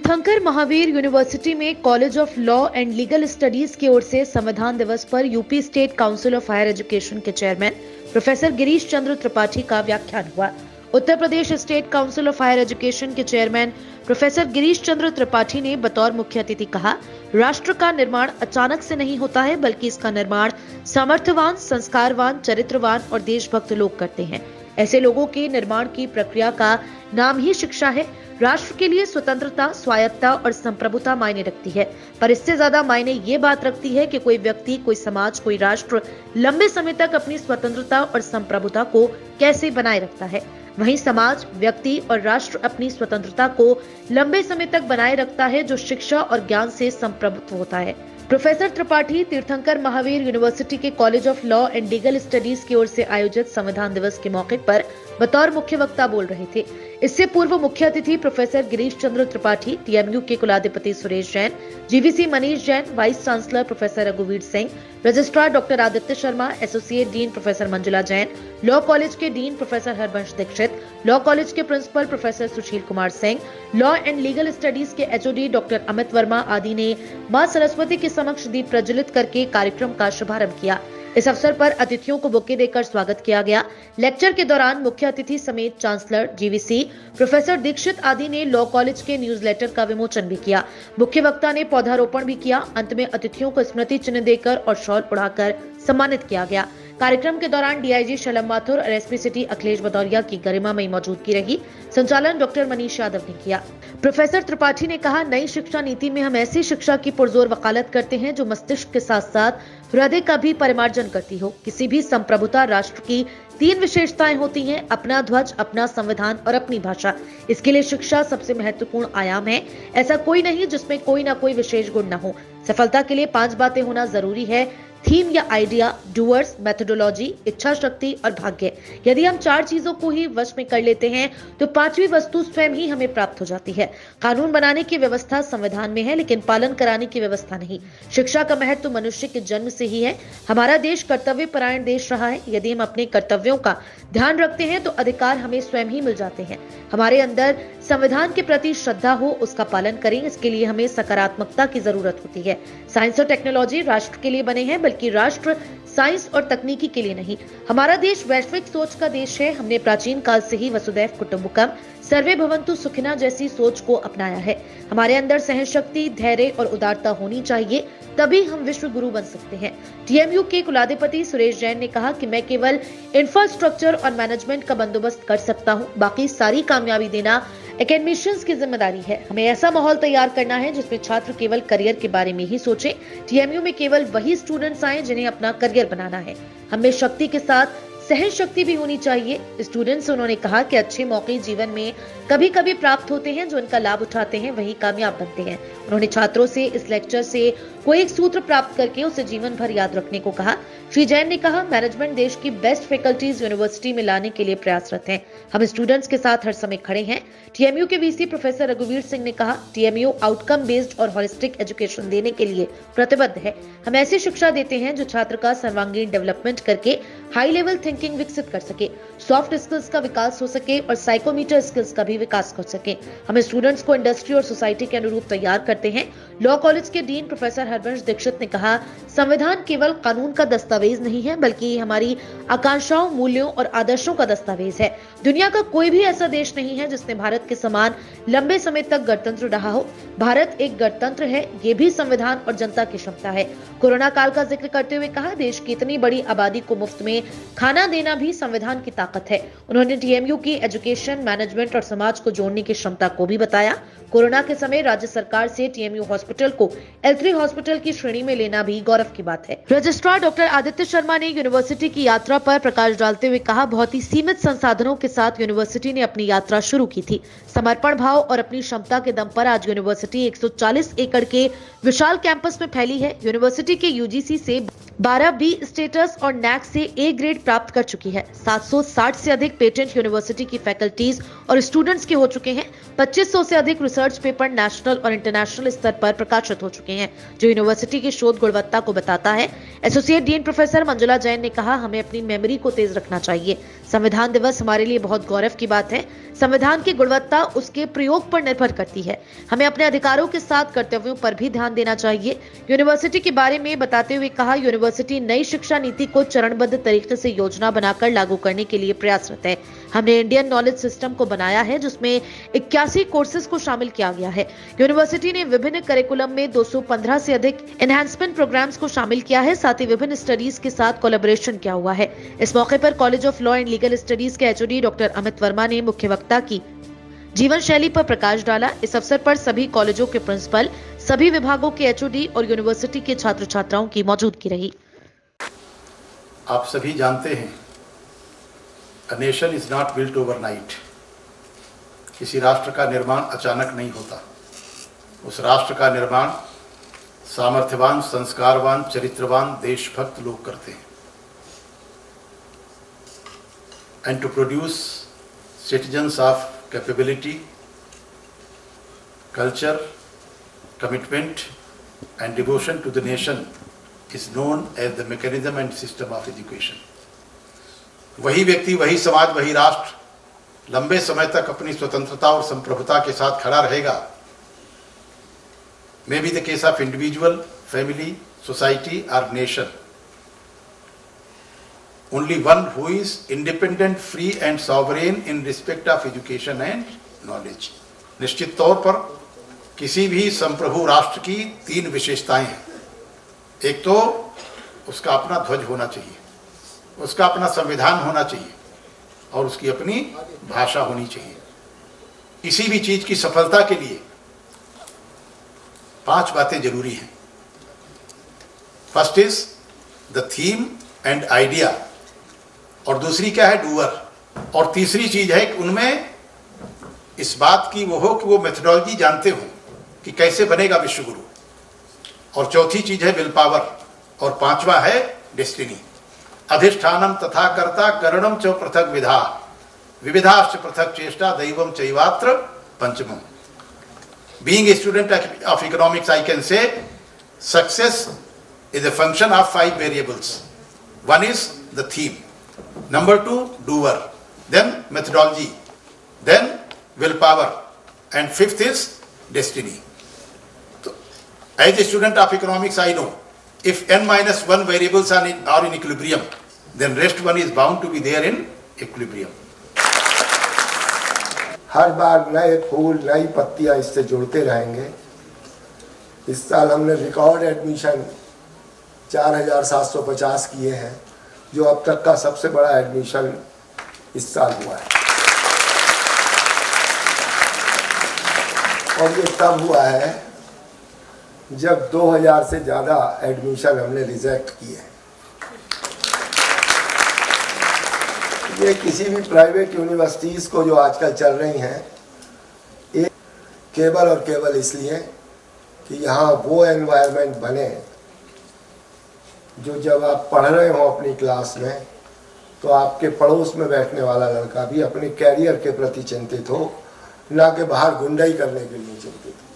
तीर्थंकर महावीर यूनिवर्सिटी में college of law and legal studies की ओर से संविधान दिवस पर UP state council of higher education के चेयरमैन प्रोफेसर गिरीश चंद्र त्रिपाठी का व्याख्यान हुआ। Uttar Pradesh state council of higher education के चेयरमैन प्रोफेसर गिरीश चंद्र त्रिपाठी ने बतौर मुख्य अतिथि कहा, राष्ट्र का निर्माण अचानक से नहीं होता है, बल्कि इसका निर्माण सामर्थ्यवान, संस्कारवान, चरित्रवान और देशभक्त लोग करते हैं। ऐसे लोगों के निर्माण की प्रक्रिया का नाम ही शिक्षा है। राष्ट्र के लिए स्वतंत्रता, स्वायत्तता और संप्रभुता मायने रखती है, पर इससे ज्यादा मायने ये बात रखती है कि कोई व्यक्ति, कोई समाज, कोई राष्ट्र लंबे समय तक अपनी स्वतंत्रता और संप्रभुता को कैसे बनाए रखता है। वहीं समाज, व्यक्ति और राष्ट्र अपनी स्वतंत्रता को लंबे समय तक बनाए रखता है जो शिक्षा और ज्ञान से संप्रभुत्व होता है। प्रोफेसर त्रिपाठी तीर्थंकर महावीर यूनिवर्सिटी के college of law and legal studies की ओर से आयोजित संविधान दिवस के मौके पर बतौर मुख्य वक्ता बोल रहे थे। इससे पूर्व मुख्य अतिथि प्रोफेसर गिरीश चंद्र त्रिपाठी, टीएमयू के कुलाधिपति Suresh Jain, GVC Manish Jain, vice chancellor professor रघुवीर Singh, registrar doctor Aditya Sharma, associate dean professor Manjula Jain, law college के dean professor Harbansh Dixit, law college के principal professor Sushil Kumar Singh, law and legal studies के एचओडी डॉक्टर अमित वर्मा आदि ने मां सरस्वती के समक्ष दीप प्रज्वलित करके कार्यक्रम का शुभारंभ किया। इस अवसर पर अतिथियों को बुके देकर स्वागत किया गया। लेक्चर के दौरान मुख्य अतिथि समेत चांसलर, जीवीसी, प्रोफेसर दीक्षित आदि ने लॉ कॉलेज के न्यूज़लेटर का विमोचन भी किया। मुख्य वक्ता ने पौधारोपण भी किया। अंत में अतिथियों को स्मृति चिन्ह देकर और शॉल उड़ाकर सम्मानित किया गया। कार्यक्रम के दौरान डीआईजी शलम माथुर और एसपी सिटी अखिलेश भदौरिया की गरिमामयी मौजूदगी रही। संचालन डॉक्टर मनीष यादव ने किया। प्रोफेसर त्रिपाठी ने कहा, नई शिक्षा नीति में हम ऐसी शिक्षा की पुरजोर वकालत करते हैं जो मस्तिष्क के साथ साथ हृदय का भी परिमार्जन करती हो। किसी भी संप्रभुता राष्ट्र की 3 विशेषताएं होती हैं: अपना ध्वज, अपना संविधान और अपनी भाषा। इसके लिए शिक्षा सबसे महत्वपूर्ण आयाम है। ऐसा कोई नहीं जिसमें कोई ना कोई विशेष गुण न हो। सफलता के लिए 5 बातें होना जरूरी है: थीम या आइडिया, डूअर्स, मेथोडोलॉजी, इच्छा शक्ति और भाग्य। यदि हम 4 चीजों को ही वश में कर लेते हैं तो 5वीं वस्तु स्वयं ही हमें प्राप्त हो जाती है। कानून बनाने की व्यवस्था संविधान में है, लेकिन पालन कराने की व्यवस्था नहीं। शिक्षा का महत्व मनुष्य के जन्म से ही है। हमारा देश कर्तव्य परायण देश रहा है। यदि हम अपने कर्तव्यों का ध्यान रखते हैं तो अधिकार हमें स्वयं ही मिल जाते हैं। हमारे अंदर संविधान के प्रति श्रद्धा हो, उसका पालन करें। इसके लिए हमें सकारात्मकता की जरूरत होती है। साइंस और टेक्नोलॉजी राष्ट्र के लिए बने हैं, बल्कि राष्ट्र साइंस और तकनीकी के लिए नहीं। हमारा देश वैश्विक सोच का देश है। हमने प्राचीन काल से ही वसुधैव कुटुंबकम, सर्वे भवन्तु सुखिनः जैसी सोच को अपनाया है। हमारे अंदर सहन शक्ति, धैर्य और उदारता होनी चाहिए, तभी हम विश्व गुरु बन सकते हैं। टीएमयू के कुलाधिपति सुरेश जैन ने कहा कि मैं केवल इंफ्रास्ट्रक्चर और मैनेजमेंट का बंदोबस्त कर सकता हूं, बाकी सारी कामयाबी देना एकेडमिशियंस की जिम्मेदारी है। हमें ऐसा माहौल तैयार करना है जिसमें छात्र केवल करियर के बारे में ही सोचें। टीएमयू में केवल वही स्टूडेंट्स आए जिन्हें अपना करियर बनाना है। हमें शक्ति के साथ सहन शक्ति भी होनी चाहिए। स्टूडेंट्स से उन्होंने कहा कि अच्छे मौके जीवन में कभी कभी प्राप्त होते हैं, जो इनका लाभ उठाते हैं वही कामयाब बनते हैं। उन्होंने छात्रों से इस लेक्चर से कोई एक सूत्र प्राप्त करके उसे जीवन भर याद रखने को कहा। श्री जैन ने कहा, मैनेजमेंट देश की बेस्ट फैकल्टीज यूनिवर्सिटी में लाने के लिए प्रयासरत है। हम स्टूडेंट्स के साथ हर समय खड़े हैं। टीएमयू के वीसी प्रोफेसर रघुवीर सिंह ने कहा, टीएमयू आउटकम बेस्ड और होलिस्टिक एजुकेशन देने के लिए प्रतिबद्ध है। हम ऐसी शिक्षा देते हैं जो छात्र का सर्वांगीण डेवलपमेंट करके हाई लेवल थिंकिंग विकसित कर सके, सॉफ्ट स्किल्स का विकास हो सके और साइकोमीटर स्किल्स का भी विकास कर सके। हम स्टूडेंट्स को इंडस्ट्री और सोसाइटी के अनुरूप तैयार करते हैं। लॉ कॉलेज के डीन प्रोफेसर हरबंश दीक्षित ने कहा, संविधान केवल कानून का दस्तावेज नहीं है, बल्कि हमारी आकांक्षाओं, मूल्यों और आदर्शों का दस्तावेज है। दुनिया का कोई भी ऐसा देश नहीं है जिसने भारत के समान लंबे समय तक गणतंत्र रहा हो। भारत एक गणतंत्र है, ये भी संविधान और जनता की क्षमता है। कोरोना काल का जिक्र करते हुए कहा, देश की इतनी बड़ी आबादी को मुफ्त में खाना देना भी संविधान की ताकत है। उन्होंने टीएमयू की एजुकेशन, मैनेजमेंट और समाज को जोड़ने की क्षमता को भी बताया। कोरोना के समय राज्य सरकार से टीएमयू हॉस्पिटल को L3 हॉस्पिटल की श्रेणी में लेना भी गौरव की बात है। रजिस्ट्रार डॉक्टर आदित्य शर्मा ने यूनिवर्सिटी की यात्रा पर प्रकाश डालते हुए कहा, बहुत ही सीमित संसाधनों के साथ यूनिवर्सिटी ने अपनी यात्रा शुरू की थी। समर्पण भाव और अपनी क्षमता के दम पर आज यूनिवर्सिटी 140 एकड़ के विशाल कैंपस में फैली है। यूनिवर्सिटी के यूजीसी से 12B स्टेटस और नैक से A ग्रेड प्राप्त कर चुकी है। 760 से अधिक पेटेंट यूनिवर्सिटी की फैकल्टीज और स्टूडेंट्स के हो चुके हैं। 2500 से अधिक रिसर्च पेपर नेशनल और इंटरनेशनल स्तर पर प्रकाशित हो चुके हैं, जो यूनिवर्सिटी की शोध गुणवत्ता को बताता है। Associate dean professor Manjula Jain ने कहा, हमें अपनी मेमोरी को तेज रखना चाहिए। संविधान दिवस हमारे लिए बहुत गौरव की बात है। संविधान की गुणवत्ता उसके प्रयोग पर निर्भर करती है। हमें अपने अधिकारों के साथ कर्तव्यों पर भी ध्यान देना चाहिए। यूनिवर्सिटी के बारे में बताते हुए कहा, यूनिवर्सिटी नई शिक्षा नीति को चरणबद्ध तरीके से योजना बनाकर लागू करने के लिए प्रयासरत है। हमने इंडियन नॉलेज सिस्टम को बनाया है, जिसमें 81 कोर्सेज को शामिल किया गया है। यूनिवर्सिटी ने विभिन्न करिकुलम में 215 से अधिक एनहांसमेंट प्रोग्राम्स को शामिल किया है। साथ ही विभिन्न स्टडीज के साथ कोलैबोरेशन किया हुआ है। इस मौके पर college of law and legal studies के एचओडी डॉक्टर अमित वर्मा ने मुख्य वक्ता की जीवन शैली पर प्रकाश डाला। इस अवसर पर सभी कॉलेजों के प्रिंसिपल, सभी विभागों के एचओडी और यूनिवर्सिटी के छात्र छात्राओं की मौजूदगी रही। आप सभी जानते हैं, A nation is not built overnight. किसी राष्ट्र का निर्माण अचानक नहीं होता। उस राष्ट्र का निर्माण सामर्थ्यवान, संस्कारवान, चरित्रवान, देशभक्त लोग करते हैं। And to produce citizens of capability, culture, commitment and devotion to the nation is known as the mechanism and system of education. वही व्यक्ति, वही समाज, वही राष्ट्र लंबे समय तक अपनी स्वतंत्रता और संप्रभुता के साथ खड़ा रहेगा। May be the case of individual, family, society और nation. Only one who is independent, free and sovereign in respect of education and knowledge. निश्चित तौर पर किसी भी संप्रभु राष्ट्र की 3 विशेषताएं हैं। एक तो उसका अपना ध्वज होना चाहिए, उसका अपना संविधान होना चाहिए और उसकी अपनी भाषा होनी चाहिए। किसी भी चीज की सफलता के लिए 5 बातें जरूरी हैं। First is the theme and idea, और दूसरी क्या है, डूअर, और तीसरी चीज है कि उनमें इस बात की वो हो कि वो मेथोडोलॉजी जानते हो कि कैसे बनेगा विश्वगुरु, और चौथी चीज है विल पावर, और 5वां है डेस्टिनी। अधिष्ठानम तथा कर्ता करणम च पृथक विधा, विविधाश्च पृथक चेष्टा Deivam चैवात्र पंचमम। Being a student of economics, I can say success is a function of 5 variables. One is the theme, number 2 doer, then methodology, then willpower, and 5th is destiny. So, as a student of economics, I know if n-1 variables are in equilibrium, then rest one is bound to be there in equilibrium. हर बार नए फूल, नई पत्तियां इससे जुड़ते रहेंगे। इस साल हमने record admission 4750 किए हैं, जो अब तक का सबसे बड़ा एडमिशन इस साल हुआ है। और ये तब हुआ है जब 2000 से ज़्यादा एडमिशन हमने रिजेक्ट किए हैं। ये किसी भी प्राइवेट यूनिवर्सिटीज़ को जो आजकल चल रही हैं, एक केवल और केवल इसलिए कि यहाँ वो एनवायरनमेंट बने जो जब आप पढ़ रहे हो अपनी क्लास में, तो आपके पड़ोस में बैठने वाला लड़का भी अपने कैरियर के प्रति चिंतित हो, ना कि बाहर गुंडाई करने के लिए चिंतित हो।